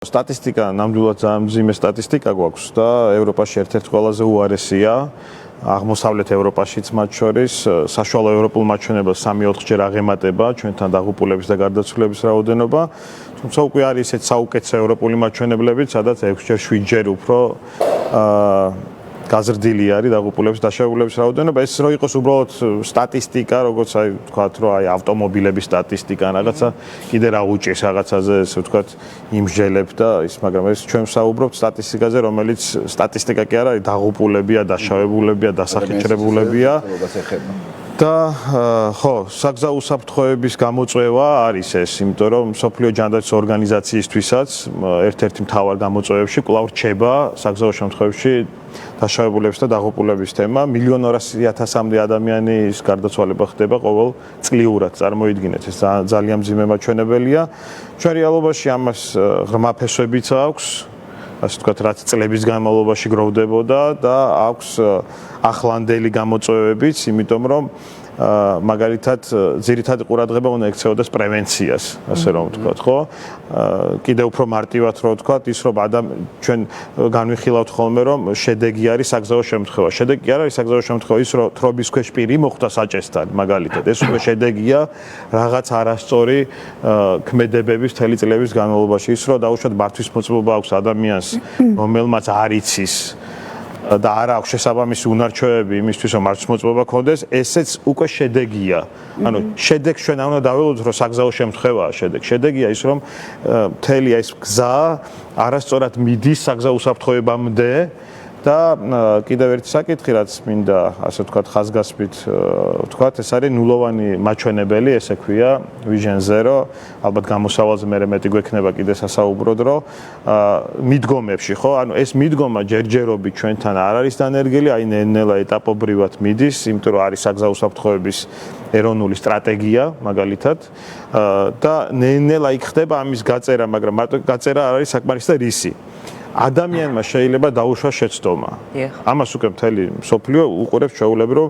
სტატისტიკა ნამდვილად ძალიან მძიმე სტატისტიკა გვაქვს და ევროპაში ერთ-ერთი ყველაზე უარესია. აღმოსავლეთ ევროპაშიც მათ შორის საშუალო ევროპულ მაჩვენებელს 3-4 ჯერ აღემატება ჩვენთან დაღუპულების და გარდაცვლილების რაოდენობა. თუმცა უკვე არის ესეთ საუკეთესო ევროპული მაჩვენებლები, სადაც 6 ჯერ 7 ჯერ უფრო გაზრდილი არის დაღუპულების დაშავებულების რაოდენობა. ეს რო იყოს უბრალოდ სტატისტიკა, როგორც აი ვთქვათ, რომ აი ავტომობილების სტატისტიკა, რაღაცა კიდე რა უჭირს რაღაცაზე, ესე ვთქვათ, იმსჯელებ და ის, მაგრამ ეს ჩვენ ვსაუბრობთ სტატისტიკაზე, რომელიც სტატისტიკა კი არა, დაღუპულებია, დაშავებულებია, დასახიჩრებულებია. და ხო, საგზაო უსაფრთხოების გამოწვევა არის ეს, იმიტომ რომ მსოფლიო ჯანდაცვის ორგანიზაციისთვისაც ერთ-ერთი მთავარ გამოწვევებში კვლავ რჩება საგზაო შემთხვევებში დაშავებულების და დაღუპულების თემა. 1.200.000-მდე ადამიანის გარდაცვალება ხდება ყოველ წლიურად, წარმოიდგინეთ, ეს ძალიან მძიმე მაჩვენებელია. ჩვენ რეალობაში ამას ღრმა ფესვებიც აქვს, ასე ვთქვათ, რაც წლების განმავლობაში გროვდებოდა და აქვს ახლანდელი გამოწვევებიც, იმიტომ რომ მაგალითად ძირითადი ყურადღება უნდა ექცეოდეს პრევენციას, ასე რომ ვთქვათ, ხო? კიდევ უფრო მარტივად რო ვთქვათ, ის რომ ჩვენ განვიხილავთ ხოლმე რომ შედეგი არის საგზაო შემთხვევა. შედეგი არ არის საგზაო შემთხვევა ის რომ თრობის ქვეშ პირი მოხვდა საჭესთან, მაგალითად. ეს უკვე შედეგია რაღაც არასწორი ქმედებების მთელი წლების განმავლობაში. ის რომ დაუშვათ მართვის მოწყობა აქვს ადამიანს, რომელმაც არ იცის და არ აქვს შესაბამისი უნარჩვევები იმისთვის, რომ მართვის მოწყობა ქონდეს, ესეც უკვე შედეგია. ანუ შედეგს ჩვენ არ უნდა დაველოდოთ, რომ საგზაო შემთხვევაა შედეგი. შედეგია ის, რომ მთელი ეს გზა არასწორად მიდის საგზაო უსაფრთხოებამდე და კიდევ ერთი საკითხი, რაც მინდა ასე ვთქვათ, ხაზგასმით ვთქვათ, ეს არის ნულოვანი მაჩვენებელი, ესე ქვია Vision Zero. ალბათ გამოსავალზე მე მეტი გვექნება კიდე სასაუბროდ, რომ მიდგომებში, ხო? ანუ ეს მიდგომა ჯერჯერობით ჩვენთან არ არის დანერგილი, აი ნელ-ნელა ეტაპობრივად მიდის, იმიტომ რომ არის საგზაო უსაფრთხოების ეროვნული სტრატეგია, მაგალითად, და ნელ-ნელა იქ ხდება ამის გაწერა, მაგრამ მარტო გაწერა არ არის საკმარისი და რისი. ადამიანმა შეიძლება დაუშვას შეცდომა. ამას უკვე მთელი მსოფლიო უყურებს ჩვეულები, რომ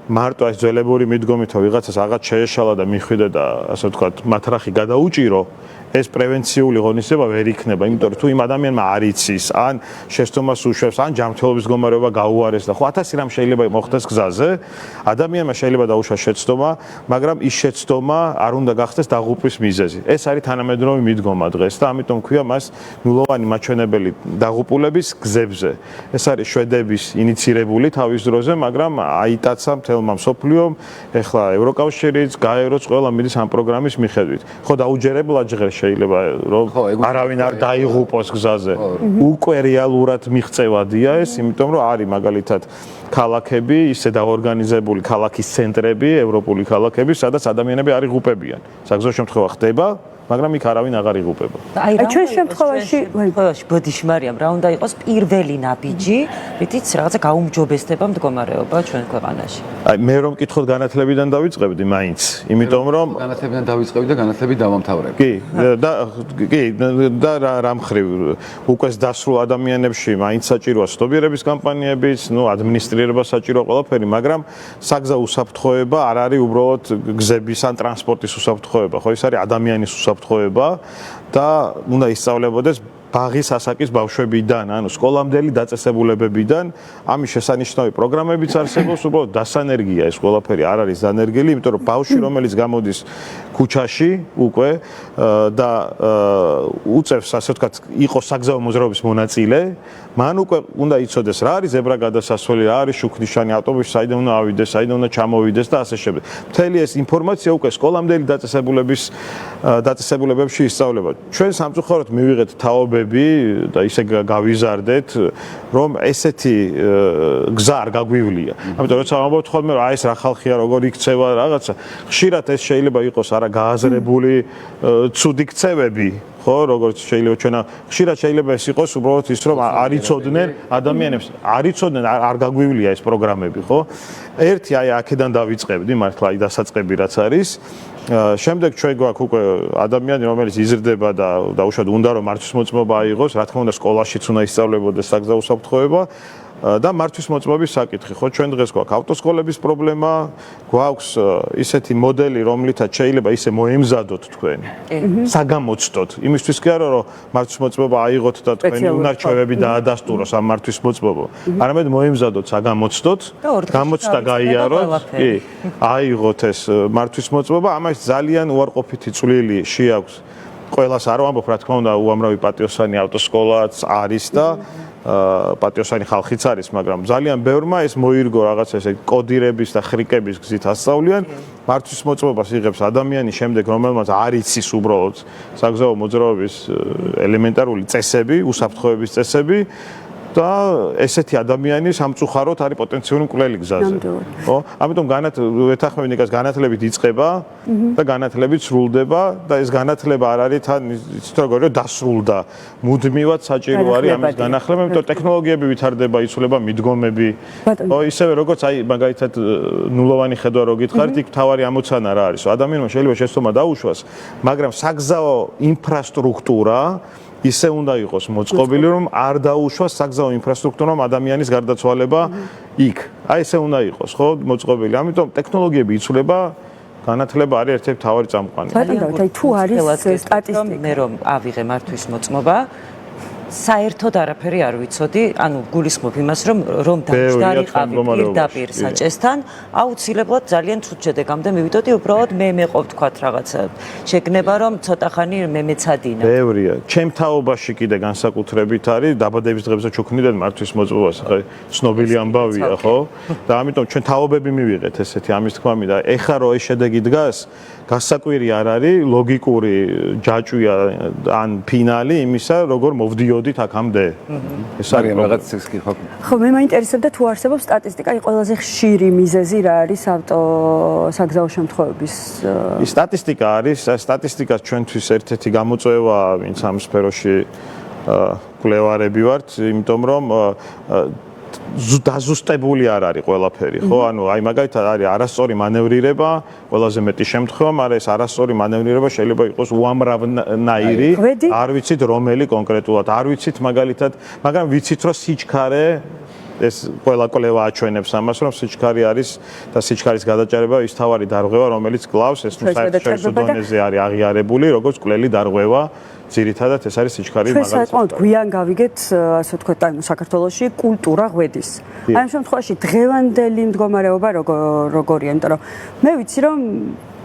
მარტო ეს ძველებური მიდგომით ვიღაცას რაღაც შეეშალა და მიხვიდა და ასე ვთქვათ, მათრახი გადაუჭირო, ეს პრევენციული ღონისძიება ვერ იქნება, იმიტომ რომ თუ იმ ადამიანმა არ იცის, ან შეცდომას უშვებს, ან ჯანმრთელობის მდგომარეობა გაუარეს და ხო 1000 რამ შეიძლება მოხდეს გზაზე, ადამიანმა შეიძლება დაუშვას შეცდომა, მაგრამ ის შეცდომა არ უნდა გახდეს დაღუპვის მიზეზი. ეს არის თანამედროვე მიდგომა დღეს და ამიტომ ქვია მას ნულოვანი მაჩვენებელი დაღუპულების გზებზე. ეს არის შვედების ინიცირებული თავის დროზე, მაგრამ აიტაცა მთელმა მსოფლიომ, ეხლა ევროკავშირიც, გაეროც ყველა მიდის ამ პროგრამის მიხედვით. ხო დაუჯერებლად ჟღერს შეიძლება რომ არავინ არ დაიღუპოს გზაზე. უკვე რეალურად მიღწევადია ეს, იმიტომ რომ არის მაგალითად ქალაქები, ისე დაორგანიზებული ქალაქის ცენტრები, ევროპული ქალაქები, სადაც ადამიანები არ იღუპებიან. საგზაო შემთხვევა ხდება, მაგრამ იქ არავინ აღარ იღუპება. აი ჩვენ შემთხვევაში ბოდიშმარიამ რა უნდა იყოს პირველი ნაბიჯი, რითიც რაღაცა გაუმჯობესდება მდგომარეობა ჩვენ ქვეყანაში. აი მე რომ მკითხოთ განათლებიდან დავიწყებდი მაინც, იმიტომ რომ განათლებიდან დავიწყებდი და განათლებით დავამთავრებდი. კი და რა მხრივ უკვე დასრულ ადამიანებში მაინც საჭიროა ცნობიერების კამპანიებიც, ნუ ადმინისტრირება საჭიროა ყველაფერი, მაგრამ საგზაო უსაფრთხოება არ არის უბრალოდ გზების ან ტრანსპორტის უსაფრთხოება, ხო ის არის ადამიანის უსაფრთხოება და უნდა ისწავლებოდეს ბაღის ასაკის ბავშვებიდან, ანუ სკოლამდელი დაწესებულებებიდან. ამის შესანიშნავი პროგრამებიც არსებობს, უბრალოდ დასანერგია ეს ყველაფერი არ არის დანერგილი, იმიტომ რომ ბავშვი რომელიც გამოდის ქუჩაში უკვე და უწევს ასე ვთქვათ, იყოს საგზაო მოძრაობის მონაწილე, მან უკვე უნდა იცოდეს რა არის ზებრა გადასასვლელი, რა არის შუქნიშანი, ავტობუსი საიდან უნდა ავიდეს, საიდან უნდა ჩამოვიდეს და ასე შემდეგ. მთელი ეს ინფორმაცია უკვე სკოლამდელი დაწესებულებებში ისწავლება. ჩვენ სამწუხაროდ მივიღეთ თაობები და ისე გავიზარდეთ, რომ ესეთი გზა არ გაგვივლია. ამიტომ როცა ვამბობთ ხოლმე, რომ აი ეს რა ხალხია, როგორ იქცევა რაღაცა, ხშირად ეს შეიძლება იყოს არა გააზრებული ცუდი ქცევები, ხო, როგორც შეიძლება ჩვენა ხშირად შეიძლება ეს იყოს უბრალოდ ის, რომ არ იცოდნენ ადამიანებს, არ გაგვივლია ეს პროგრამები, ხო? ერთი აი აქედან დავიწყებდი, მართლა აი დასაწყები რაც არის. შემდეგ ჩვენ გვაქვს უკვე ადამიანი, რომელიც იზრდება და უშუალოდ უნდა რომ მართვის მოწმობა აიღოს, რა თქმა უნდა სკოლაშიც უნდა ისწავლებოდეს საგზაო უსაფრთხოება. და მართვის მოწმობის საკითხი. ხო, ჩვენ დღეს გვაქვს ავტოსკოლების პრობლემა, გვაქვს ისეთი მოდელი, რომლითაც შეიძლება ისე მოემზადოთ თქვენ, საგამოცდოთ. იმისთვის კი არა, რომ მართვის მოწმობა აიღოთ და თქვენი უნარჩვევები დაადასტუროს ამ მართვის მოწმობო. არამედ მოემზადოთ, საგამოცდოთ, გამოცდა გაიაროთ, კი, აიღოთ ეს მართვის მოწმობა, ამას ძალიან უარყოფითი წვლილი შეაქვს. ყველას არ ვამბობ, რა თქმა უნდა, უამრავი პატიოსანი ავტოსკოლაც არის და პატიოსანი ხალხიც არის, მაგრამ ძალიან ბევრმა ეს მოირგო რაღაც ესე კოდირების და ხრიკების გზით ასწავლიან. მართვის მოწმობას იღებს ადამიანი შემდეგ, რომელმაც არ იცის უბრალოდ საგზაო მოძრაობის ელემენტარული წესები, უსაფრთხოების წესები და ესეთი ადამიანი სამწუხაროდ არის პოტენციური მკვლელი გზაზე. ხო? ამიტომ ეთანხმები ნიკას განათლებით იწყება და განათლებით სრულდება და ეს განათლება არ არის თან იცით როგორ დასრულდა. მუდმივად საჭირო არის ამის განახლება, იმიტომ ტექნოლოგიები ვითარდება, იცვლება მიდგომები. ხო, ისევე როგორც აი მაგალითად ნულოვანი ხედვა რო გითხარით, იქ თავარი ამოცანა რა არის. ადამიანმა შეიძლება შეცდომა დაუშვას, მაგრამ საგზაო ინფრასტრუქტურა ისე უნდა იყოს მოწყობილი, რომ არ დაუშვას საგზაო ინფრასტრუქტურამ ადამიანის გარდაცვალება იქ. აი ესე უნდა იყოს, ხო, მოწყობილი. ამიტომ ტექნოლოგიები იცვლება, განათლება არის ერთ-ერთი მთავარი წამყვანი. ბატონო, თუ არის სტატისტიკა, მე რომ ავიღე მართვის მოწმობა, საერთოდ არაფერი არ ვიცოდი, ანუ გულისხმობ იმას, რომ დამჯდარიყავი პირდაპირ საჭესთან, აუცილებლად ძალიან ცუდ შედეგამდე მივიდოდი, უბრალოდ მე მეყობ თქვათ რაღაცა შეგნება, რომ ცოტა ხანი მე მეცადინა. ბევრია. ჩემ თაობაში კიდე განსაკუთრებით არის დაბადების დღეებზე ჩუქნიდან მართვის მოწმობას, ხა ცნობილი ამბავია, ხო? და ამიტომ ჩვენ თაობები მივიღეთ ესეთი ამის თქმამი და ეხა რო ეს შედეგი დგას, გასაკვირი არ არის, ლოგიკური ჯაჭვია ან ფინალი იმისა, როგორ მოვდიოდით აქამდე. ეს არის რაღაც სიქსკი ხო? ხო, მე მაინტერესებდა თუ არსებობს სტატისტიკა, აი ყველაზე ხშირი მიზეზი რა არის საგზაო შემთხვევების. სტატისტიკა არის, სტატისტიკას ჩვენთვის ერთ-ერთი გამოწვევა, ვინც ამ სფეროში კვლევარები ვართ, იმიტომ რომ დაზუსტებული არ არის ყველაფერი, ხო? ანუ აი მაგალითად არის არასწორი მანევრირება, ყველაზე მეტი შემთხვევა, მაგრამ ეს არასწორი მანევრირება შეიძლება იყოს უამრავნაირი, არ ვიცით რომელი კონკრეტულად, არ ვიცით მაგალითად, მაგრამ ვიცით რომ სიჩქარე ეს ყველა კვლევა აჩვენებს ამას, რომ სიჩქარე არის და სიჩქარის გადაჭარება ის თავარი დარღვევა, რომელიც კლავს ეს საერთაშორისო დონეზე არის აღიარებული, როგორც კვლელი დარღვევა. ძირითადად ეს არის სიჩქარის მაგალითად. ჩვენ საკმაოდ გვიან გავიგეთ, ასე ვთქვათ, აი საქართველოში კულტურა ღვედის. აი ამ შემთხვევაში დღევანდელი მდგომარეობა როგორია, იმიტომ რომ მე ვიცი რომ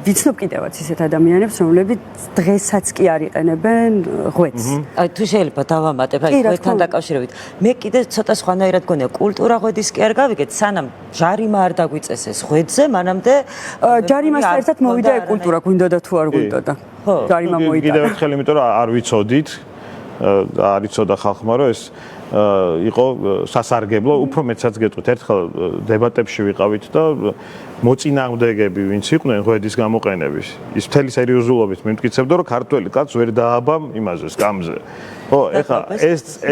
ვიცნობ კიდევაც ისეთ ადამიანებს, რომლებიც დღესაც კი არ იყენებენ ღვედს. აი თუ შეიძლება დავამატებ აი ღვედთან დაკავშირებით. მე კიდე ცოტა სხვანაირად გქონია, კულტურა ღვედის კი არ გავიგეთ, სანამ ჯარიმა არ დაგვიწესეს ღვედზე, მანამდე ჯარიმასთან ერთად მოვიდა კულტურა, გვინდოდა თუ არ გვინდოდა. ხო, ჯარიმა მოვიდა. კიდევ ერთხელ, იმიტომ რომ არ ვიცოდით, არ იცოდა ხალხმა, რომ ეს იყო სასარგებლო, უფრო მეცაც გეტყვით, ერთხელ დებატებში ვიყავით და მოწინააღმდეგები, ვინც იყვნენ ღვედის გამოყენების, ის მთელი სერიოზულობით მიმტკიცებდა, რომ ქართველი კაცს ვერ დააბამ იმაზე, სკამზე. ხო, ეხლა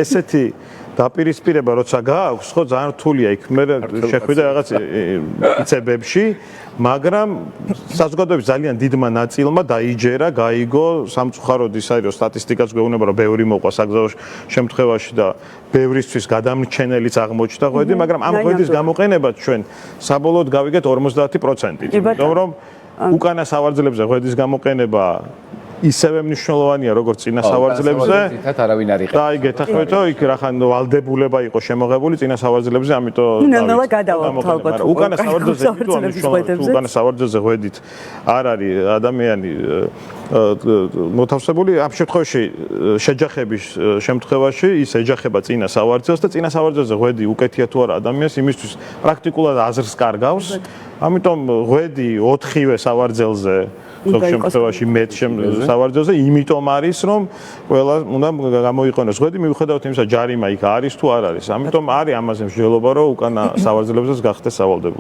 ესეთი დაპირისპირება როცა გააქვს, ხო, ძალიან რთულია იქ მე შეხვიდა რაღაც იცებებში, მაგრამ საზოგადოების ძალიან დიდმა ნაწილმა დაიჯერა, გაიგო სამწუხაროდ ის არის, რომ სტატისტიკაც გვეუბნება, რომ ბევრი მოყვა საგზაო შემთხვევაში და ბევრისთვის გადამრჩენელიც აღმოჩნდა ღვედი, მაგრამ ამ ღვედის გამოყენებაც ჩვენ საბოლოოდ გავიგეთ 50%-ით, იმიტომ რომ უკანა სავარძელებზე ღვედის გამოყენება ისევე მნიშვნელოვანია როგორც წინა სავარძელებზე. და აი გეთახმებით, რომ იქ რახან ვალდებულება იყო შემოღებული წინა სავარძელებზე, ამიტომ ნელა გადავართ ალბათ. უკანა სავარძელზე იმიტომ მნიშვნელოვანია, უკანა სავარძელზე ღვედით არ არის ადამიანი მოთავსებული. ამ შემთხვევაში შეჯახების შემთხვევაში ის ეჯახება წინა სავარძელს და წინა სავარძელზე ღვედი უკეთია თუ არა ადამიანს იმისთვის პრაქტიკულად აზრს კარგავს. ამიტომ ღვედი 4-ვე სავარძელზე ზოგ შემთხვევაში მეტ სავარძელზე, იმიტომ არის, რომ ყველა უნდა გამოიყენოს ღვედი, მიუხედავად იმისა, ჯარიმა იქ არის თუ არ არის. ამიტომ არის ამაზე მსჯელობა, რომ უკანა სავარძელებზეც გახდეს სავალდებულო.